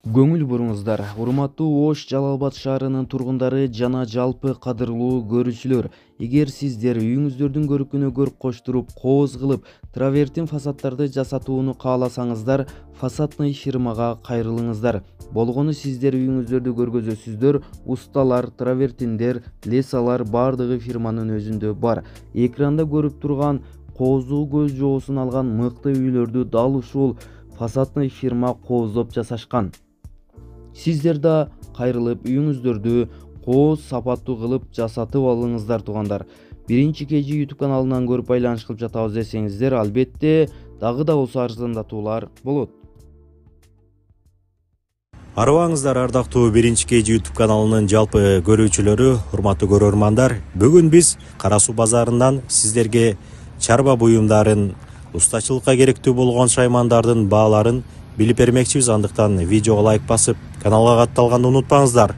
Көңүл буруңуздар, урматтуу Ош Жалал Абад шаарынын тургундары жана жалпы кадырлуу көрүүчүлөр. Эгер сиздер үйүңүздөрдүн көркүнө көрк коштуруп, кооз кылып, травертин фасадтарды жасатууну кааласаңыздар, фасадный фирмага кайрылыңыздар. Болгону сиздер үйүңүздөрдү көргөзөсүздөр, усталар, травертиндер, лесалар бардыгы фирманын өзүндө бар. Экранда көрүп турган кооздуу көз жоосун алган мыкты үйлөрдү дал ушул фасадный фирма кооздоп жасашкан. Сиздер да кайрылып үйүңүздөрдү кооз сапаттуу кылып жасатып алыңыздар туугандар. Биринчи KG YouTube каналынан көрүп айланыш кылып жатабыз десеңиздер, албетте дагы да болсо арзандатуулар болот. Арыбаңыздар ардактуу биринчи KG YouTube каналынын жалпы көрүүчүлөрү, урматтуу көрөрмандар. Бүгүн биз Кара Суу базарынан сиздерге чарба буюмдарын, устачылыкка керектүү болгон шаймандардын бааларын билип бермекчибиз. Андыктан видеого лайк басып, каналга катталганды унутпаңыздар.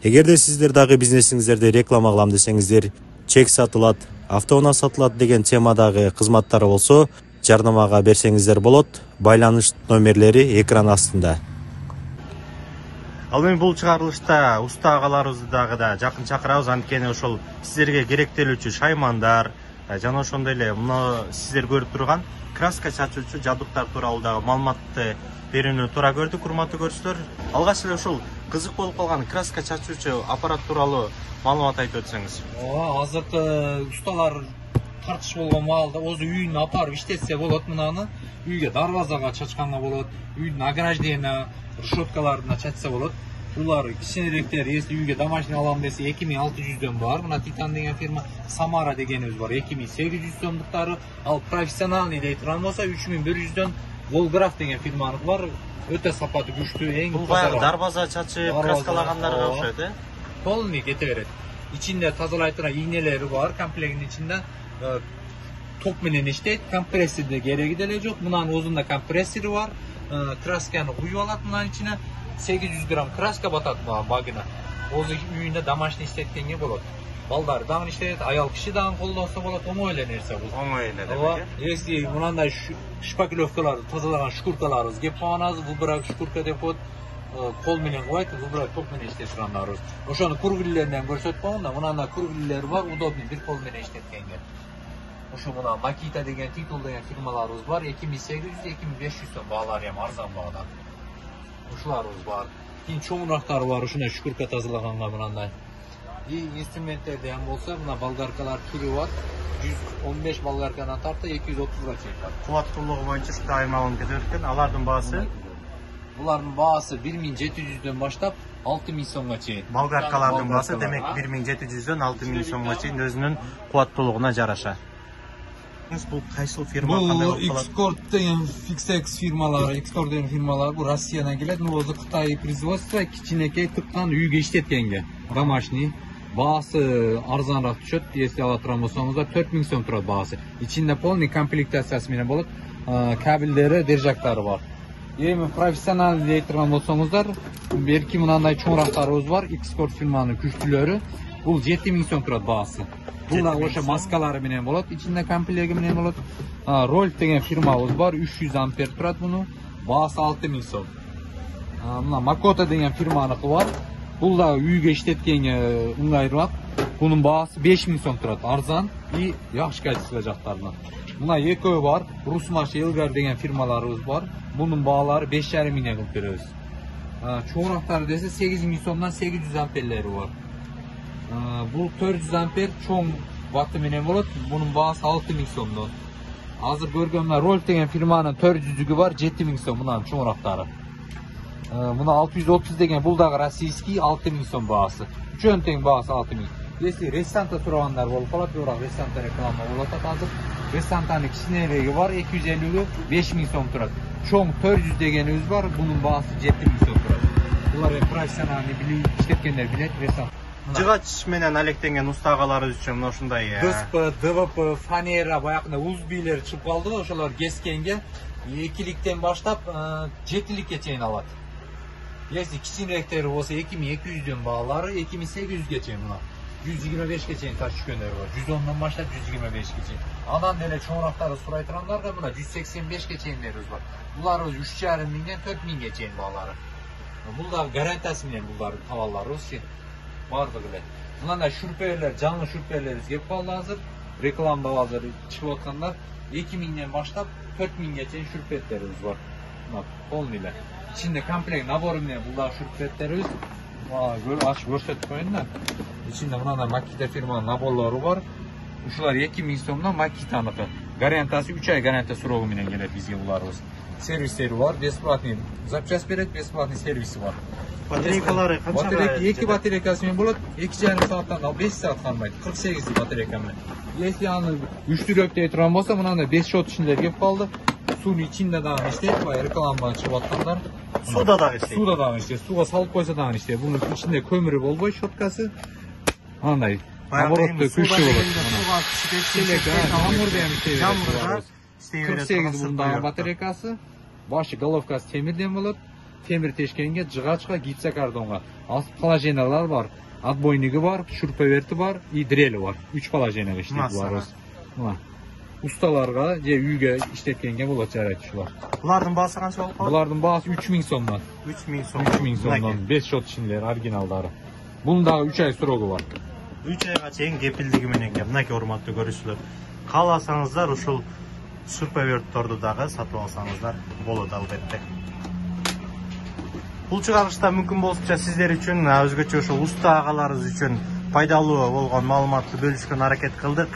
Эгерде сиздер дагы бизнесиңиздерди реклама кылам десеңиздер, чек сатылат, автоунаа сатылат деген темадагы кызматтар болсо, жарнамага берсеңиздер болот. Байланыш номерлери экран астында. Ал эми бул чыгарылышта уста агаларыбызды дагы да жакын чакырабыз, анткени ошол сиздерге керектелүүчү шаймандар жана ошондой эле мына сиздер көрүп турган краска чачуучу жабдыктар тууралуу дагы маалыматты берүүнү туура көрдүк, урматтуу көрүүчүлөр. Алгач эле ушул кызык болуп калган краска чачуучу аппарат тууралуу маалымат айтып өтсөңүз. Азыркы усталар тартыш болгон маалда өзү үйүнө апарып иштетсе болот. Мынаны үйгө дарбазага чачканга болот, үйдүн ограждение решеткаларына чачса болот. Булар кичинерээктер, если үйгө домашний алам десе 2600дөн бар. Мына Титан деген фирма, Самара дегенибиз бар 2800 сомдуктары. Ал профессиональный дей турган болсо 3100дөн Волграф деген фирманыкы бар. Өтө сапаты күчтүү, эң бул баягы дарбаза чачып, краскалагандарга окшойт, Полный кете берет. Ичинде тазалай турган ийнелери бар, комплектинин ичинде топ менен иштейт. Компрессорде кереги деле жок. Мынанын өзүндө компрессору бар. Красканы куюп алат мынанын ичине. 800 грамм краска батат багына. Өзү үйүндө домашний иштеткенге болот. Балдар дагы иштейт, аял киши дагы колдонсо болот. Оңой эле нерсе бул. Оңой эле деп. Если мынандай шпаклевкаларды тазалаган шкуркаларыбыз кеп калганбыз, бул бирок шкурка деп коет. Кол менен кубайт, бул бирок топ менен иштеп тургандарыбыз. Ошону круглилеринен көрсөтпөйм да, мынанда круглилер бар, удобный бир кол менен иштеткенге. Ошо мына Makita деген Титул деген фирмаларыбыз бар, 2800-2500 сом баалары эми арзан баада. Ушуларыбыз бар. Кийин чоңурактары бар, ушундай шкурка тазалаганга мынандай. И инструменттерде ham болсо, мына болгаркалар түрү бар. 115 болгаркадан тарта 230га чейин бар. Кубаттуулугу боюнча ушул аймагын кетет. Алардын баасы? Булардын баасы 1700дөн баштап 6000 сомго чейин. Болгаркалардын баасы демек 1700дөн 6000 сомго чейин өзүнүн кубаттуулугуна жараша. Бул кайсыл фирма, кандай болуп калат? Xcord деген Fixex фирмалары, Xcord деген фирмалар бул Россиядан келет. Өзү Кытай производство, кичинекей тыккан үйгө иштеткенге. Домашний. Баасы арзаныраак түшөт. Если ала турган болсоңуздар 4000 сом турат баасы. Ичинде полный комплектациясы менен болот. Кабелдери, держактары бар. Эми профессионалдуу дей турган болсоңуздар, берки мынандай чоңурактарыбыз бар. Xcord фирманын күчтүүлөрү. Бул 7000 сом турат баасы. Бул ошо маскалары менен болот, ичинде комплекти менен болот. Рольф деген фирмабыз бар, 300 ампер турат муну. Баасы 6000 сом. Мына Makota деген фирманыкы бар. Бул да үйгө иштеткенге ыңгайлууак. Бунун баасы 5000 сом турат, арзан и жакшы качество жактарынан. Мына экөө бар, Rusmash Elgar деген фирмаларыбыз бар. Бунун баалары 5500 кылып беребиз. Чоңурактары десе 8000 сомдон 800 амперлери бар. Бул 400 ампер чоң ватты менен болот. Бунун баасы 6000 сомдон. Азыр көргөнмө Рольф деген фирманын 400-үгү бар, 7000 сом мынанын чоңурактары. Мына 630 деген бул дагы российский, 6000 сом баасы. Үчөөнүн тең баасы 6000. Если Рестанта турагандар болуп калат, бирок Рестанта реклама болуп атат азыр. Рестантанын кичинереги бар, 250-гө 5000 сом турат. Чоң 400 дегенибиз бар, бунун баасы 7000 сом турат. Булар профессиональный билип иштеткендер билет Рестанта. Жыгач менен алектенген уста агаларыбыз үчүн мына ушундай ДСП, ДВП, фанера баягындай узбилер чыгып калды, ошолор кескенге 2ликтен баштап 7ликке чейин алат. Если кичинерээктери болсо 2200дөн баалары 2800ге чейин мына. 125ге чейин ташкөндөр бар. 110дон баштап 125ге чейин. Анан деле чоңурактары сурай тургандар да мына 185ге чейиндерибиз бар. Буларыбыз 3,5 миңден 4 миңге чейин баалары. Бул дагы гарантиясы менен булдардын товарларыбыз. Бардыгы эле. Мындай шүрпелер, жаңы шүрпелерибиз кеп калды азыр. Рекламада азыр чыгып аткандар 2000ден баштап 4000ге чейин шүрпеттерибиз бар. Мына полный эле. İçinde komplekt nabor менен бул дагы шүрпеттерибиз. Açıp көрсөтүп коеюн да. İçinde мындай Makita фирманын наборлору бар. Ушулар 2000 сомдон Makitаныкы. Гарантиясы 3 ай гарантия срогу менен келет бизге буларыбыз. Сервистери бар, бесплатный запчасть берет, бесплатный сервиси бар. Батарейкалары канчага? Батарейка 2 батарейкасы менен болот. 2,5 сааттан 5 саат канбайт. 48 батарейка менен. Если аны күчтүүрөөк турган болсо, мынандай 5 шот ичинде кеп калды. Суунун ичинде дагы иштейт, бай рекламадан чыгып аткандар. Суда дагы иштейт. Суда дагы иштейт. Суга салып койсо дагы иштейт. Бунун ичинде көмүрү болбой щеткасы. Андай оборотто күчтүү болот. Суга түшүп Жамыр деген иштей берет. 48 бундагы батарейкасы. Başı головкасы темирден болот. Темир тешкенге, жыгачка, гипсокартонго. Астып положениялар бар. Отбойниги бар, шурповерти бар, и дрели бар. 3 положенияга иштейт буларыбыз. Мына. Ustalarga же үйгө иштеткенге болот жарайт ушулар. Булардын баасы канча болуп калды? Булардын баасы 3000 сомдон. 3000 сом. 3000 сомдон 5 шот ичиндер оригиналдары. Bunun дагы 3 ай срогу бар. 3 айга чейин кепилдиги менен кеп. Мынакей урматтуу көрүүчүлөр. Кааласаңыздар ушул шурповертторду дагы сатып алсаңыздар болот албетте. Бул чыгарылышта мүмкүн болсунча сиздер үчүн өзгөчө ушул уста агаларыбыз үчүн пайдалуу болгон маалыматты бөлүшкөнгө аракет кылдык.